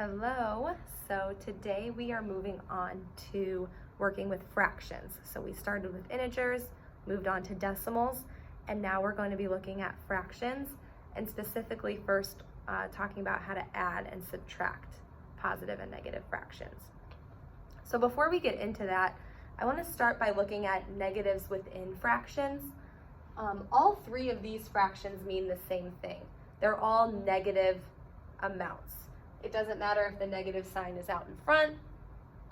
Hello. So today we are moving on to working with fractions. So we started with integers, moved on to decimals, and now we're going to be looking at fractions, and specifically first talking about how to add and subtract positive and negative fractions. So before we get into that, I want to start by looking at negatives within fractions. All three of these fractions mean the same thing. They're all negative amounts. It doesn't matter if the negative sign is out in front,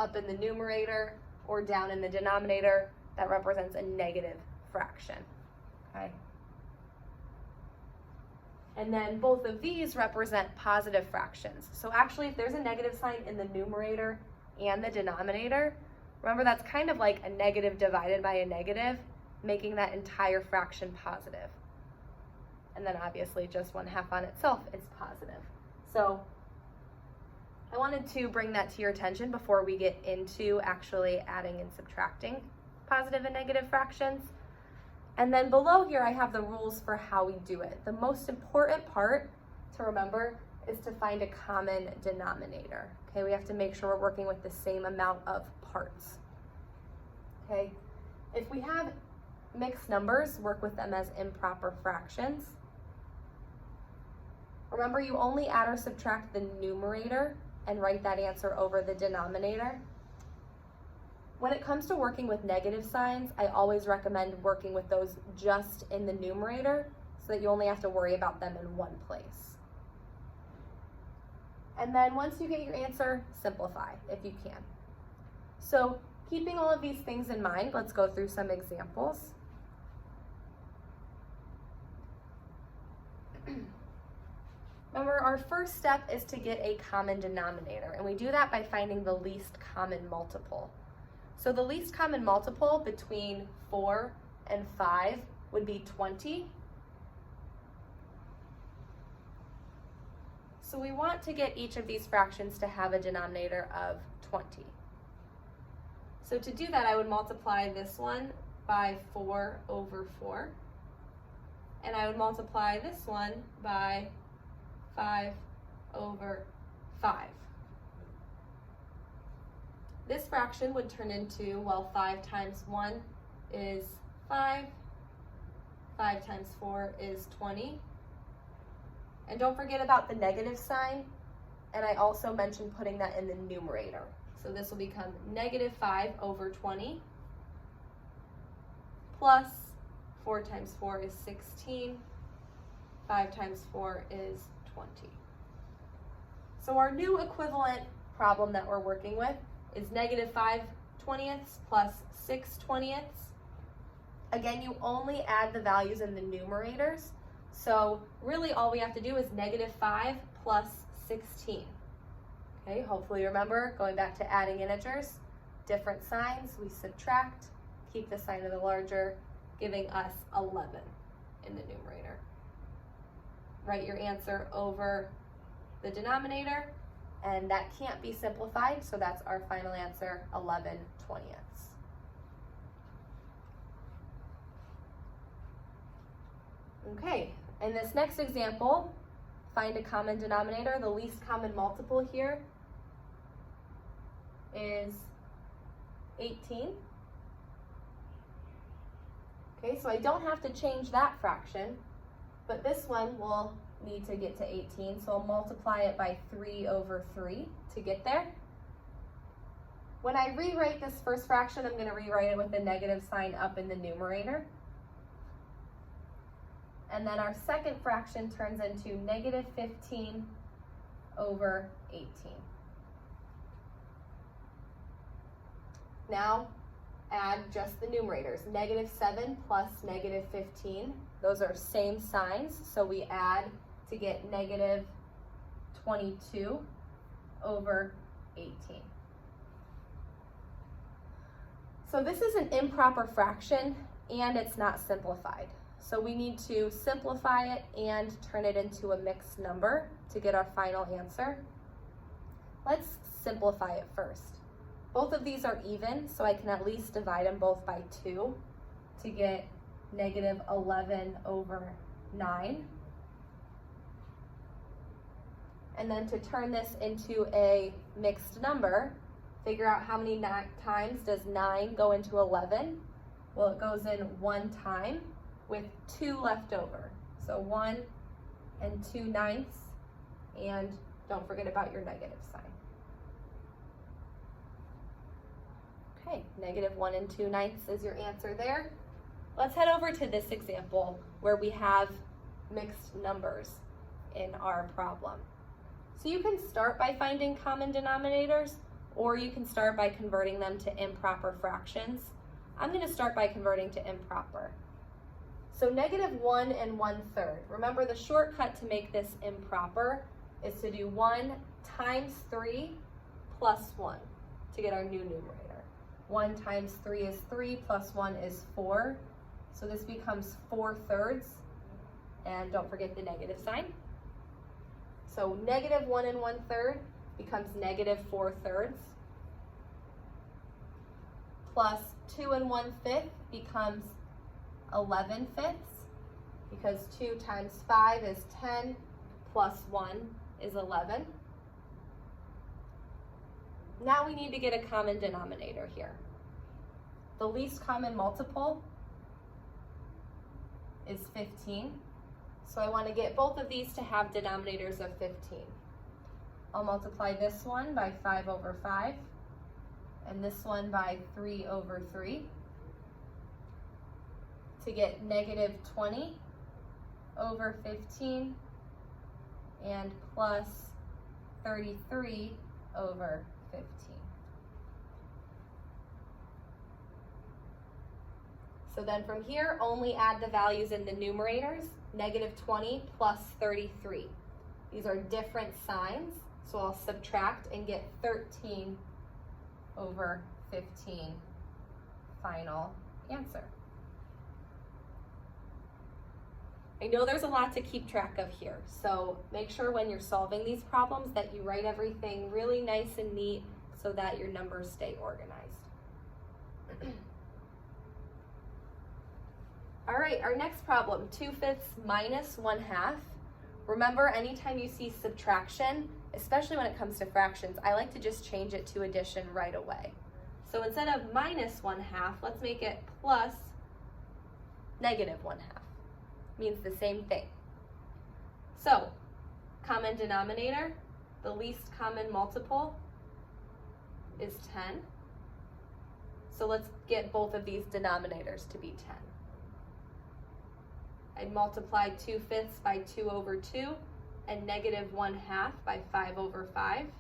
up in the numerator, or down in the denominator. That represents a negative fraction, okay? And then both of these represent positive fractions. So actually, if there's a negative sign in the numerator and the denominator, remember that's kind of like a negative divided by a negative, making that entire fraction positive. And then obviously just 1/2 on itself is positive. So I wanted to bring that to your attention before we get into actually adding and subtracting positive and negative fractions. And then below here, I have the rules for how we do it. The most important part to remember is to find a common denominator. Okay, we have to make sure we're working with the same amount of parts. Okay, if we have mixed numbers, work with them as improper fractions. Remember, you only add or subtract the numerator and write that answer over the denominator. When it comes to working with negative signs, I always recommend working with those just in the numerator so that you only have to worry about them in one place. And then once you get your answer, simplify if you can. So keeping all of these things in mind, let's go through some examples. Remember, our first step is to get a common denominator, and we do that by finding the least common multiple. So the least common multiple between 4 and 5 would be 20. So we want to get each of these fractions to have a denominator of 20. So to do that, I would multiply this one by 4/4, and I would multiply this one by 5/5. This fraction would turn into, well, 5 times 1 is 5, 5 times 4 is 20. And don't forget about the negative sign, and I also mentioned putting that in the numerator. So this will become -5/20 plus 4 times 4 is 16, 5 times 4 is 20. So our new equivalent problem that we're working with is -5/20 plus 6/20. Again, you only add the values in the numerators. So really all we have to do is -5 plus 16. Okay, hopefully you remember, going back to adding integers, different signs, we subtract, keep the sign of the larger, giving us 11 in the numerator. Write your answer over the denominator, and that can't be simplified, so that's our final answer, 11/20. Okay, in this next example, find a common denominator. The least common multiple here is 18. Okay, so I don't have to change that fraction, but this one will need to get to 18, so I'll multiply it by 3/3 to get there. When I rewrite this first fraction, I'm going to rewrite it with the negative sign up in the numerator. And then our second fraction turns into -15/18. Now, add just the numerators. -7 plus -15. Those are same signs, so we add to get -22/18. So this is an improper fraction, and it's not simplified. So we need to simplify it and turn it into a mixed number to get our final answer. Let's simplify it first. Both of these are even, so I can at least divide them both by 2 to get -11/9. And then to turn this into a mixed number, figure out how many times does 9 go into 11? Well, it goes in 1 time with 2 left over. So 1 and 2/9, and don't forget about your negative sign. Okay, -1 and 2/9 is your answer there. Let's head over to this example where we have mixed numbers in our problem. So you can start by finding common denominators, or you can start by converting them to improper fractions. I'm going to start by converting to improper. So -1 and 1/3. Remember, the shortcut to make this improper is to do 1 times 3 plus 1 to get our new numerator. 1 times 3 is 3 plus 1 is 4. So this becomes 4/3. And don't forget the negative sign. So -1 and 1/3 becomes -4/3. Plus 2 and 1/5 becomes 11/5, because 2 times 5 is 10, plus 1 is 11. Now we need to get a common denominator here. The least common multiple is 15. So I want to get both of these to have denominators of 15. I'll multiply this one by 5/5 and this one by 3/3 to get -20/15 and plus 33/15. So then from here, only add the values in the numerators, -20 plus 33. These are different signs, so I'll subtract and get 13/15 final answer. I know there's a lot to keep track of here, so make sure when you're solving these problems that you write everything really nice and neat so that your numbers stay organized. All right, our next problem, 2/5 minus 1/2. Remember, anytime you see subtraction, especially when it comes to fractions, I like to just change it to addition right away. So instead of minus 1/2, let's make it plus -1/2. Means the same thing. So, common denominator, the least common multiple is 10. So let's get both of these denominators to be 10. I'd multiply 2/5 by 2/2 and -1/2 by 5/5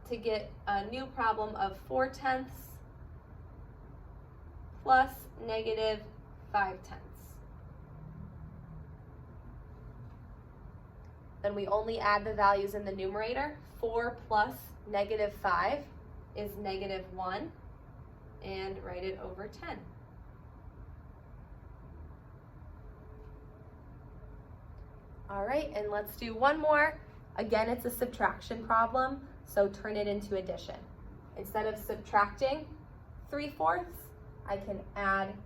to get a new problem of 4/10 plus -5/10. Then we only add the values in the numerator. 4 plus -5 is -1, and write it over 10. All right, and let's do one more. Again, it's a subtraction problem, so turn it into addition. Instead of subtracting 3/4, I can add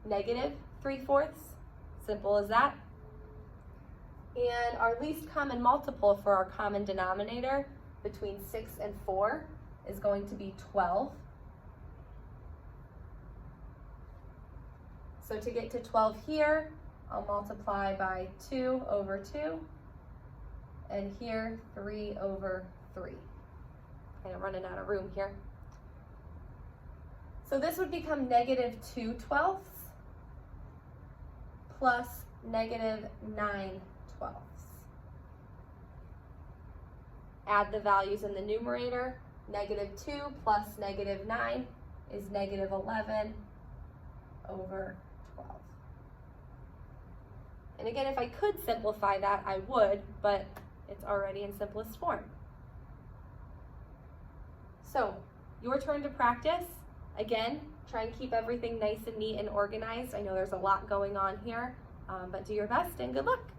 -3/4. Simple as that. And our least common multiple for our common denominator between 6 and 4 is going to be 12. So to get to 12 here, I'll multiply by 2/2, and here 3/3. Kind of running out of room here. So this would become -2/12 plus -9/12. Add the values in the numerator. -2 plus -9 is -11/12. And again, if I could simplify that, I would, but it's already in simplest form. So, your turn to practice. Again, try and keep everything nice and neat and organized. I know there's a lot going on here, but do your best and good luck.